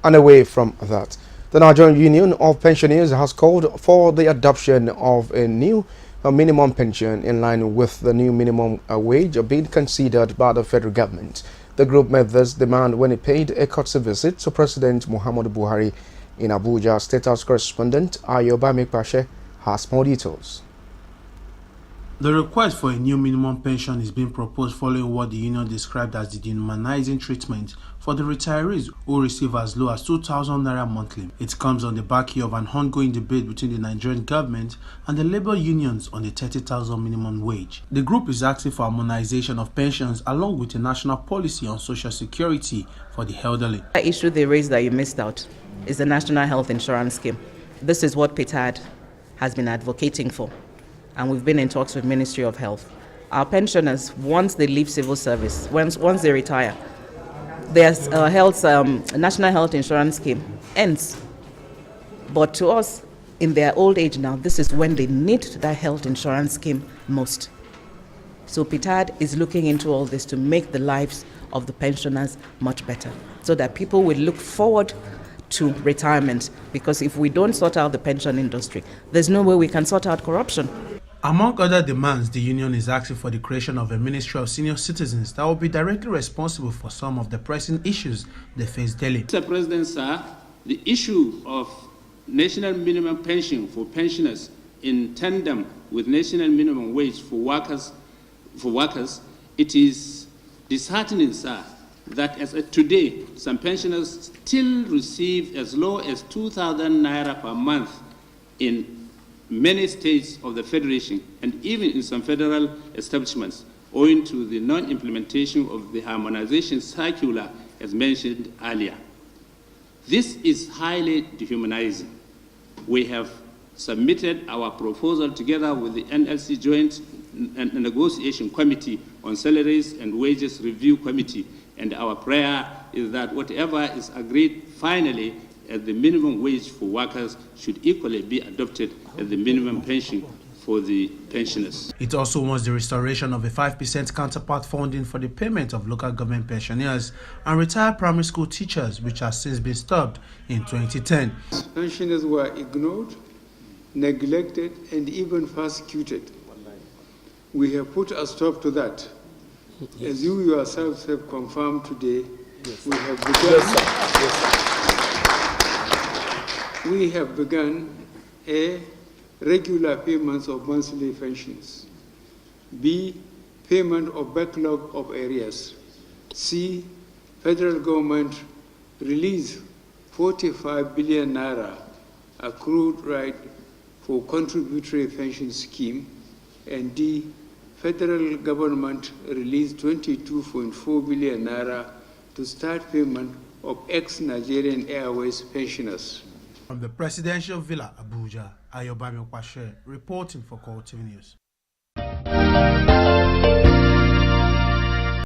And away from that, the Nigerian Union of Pensioners has called for the adoption of a new minimum pension in line with the new minimum wage being considered by the federal government. The group made this demand when it paid a courtesy visit to President Muhammadu Buhari in Abuja. State House correspondent Ayoba Mekpashe has more details. The request for a new minimum pension is being proposed following what the union described as the dehumanizing treatment for the retirees who receive as low as 2,000 naira monthly. It comes on the back of an ongoing debate between the Nigerian government and the labor unions on the 30,000 minimum wage. The group is asking for harmonization of pensions along with a national policy on social security for the elderly. The issue they raised that you missed out is the National Health Insurance Scheme. This is what PTAD has been advocating for, and we've been in talks with Ministry of Health. Our pensioners, once they leave civil service, once they retire, their National Health Insurance Scheme ends. But to us, in their old age now, this is when they need that health insurance scheme most. So PTAD is looking into all this to make the lives of the pensioners much better, so that people will look forward to retirement, because if we don't sort out the pension industry, there's no way we can sort out corruption. Among other demands, the union is asking for the creation of a Ministry of Senior Citizens that will be directly responsible for some of the pressing issues they face daily. Mr. President, sir, the issue of national minimum pension for pensioners in tandem with national minimum wage for workers, it is disheartening, sir, that as of today, some pensioners still receive as low as 2,000 naira per month in many states of the Federation and even in some federal establishments, owing to the non-implementation of the harmonization circular as mentioned earlier. This is highly dehumanizing. We have submitted our proposal together with the NLC Joint Negotiation Committee on Salaries and Wages Review Committee, and our prayer is that whatever is agreed finally as the minimum wage for workers should equally be adopted as the minimum pension for the pensioners. It also wants the restoration of a 5% counterpart funding for the payment of local government pensioners and retired primary school teachers, which has since been stopped in 2010. Pensioners were ignored, neglected, and even persecuted. We have put a stop to that. Yes. As you yourselves have confirmed today, yes, we have begun, we have begun A, regular payments of monthly pensions, B, payment of backlog of arrears, C, federal government release 45 billion naira accrued right for contributory pension scheme, and D, federal government released 22.4 billion naira to start payment of ex-Nigerian Airways pensioners. From the Presidential Villa, Abuja, Ayoba Mekpashe reporting for Core TV News.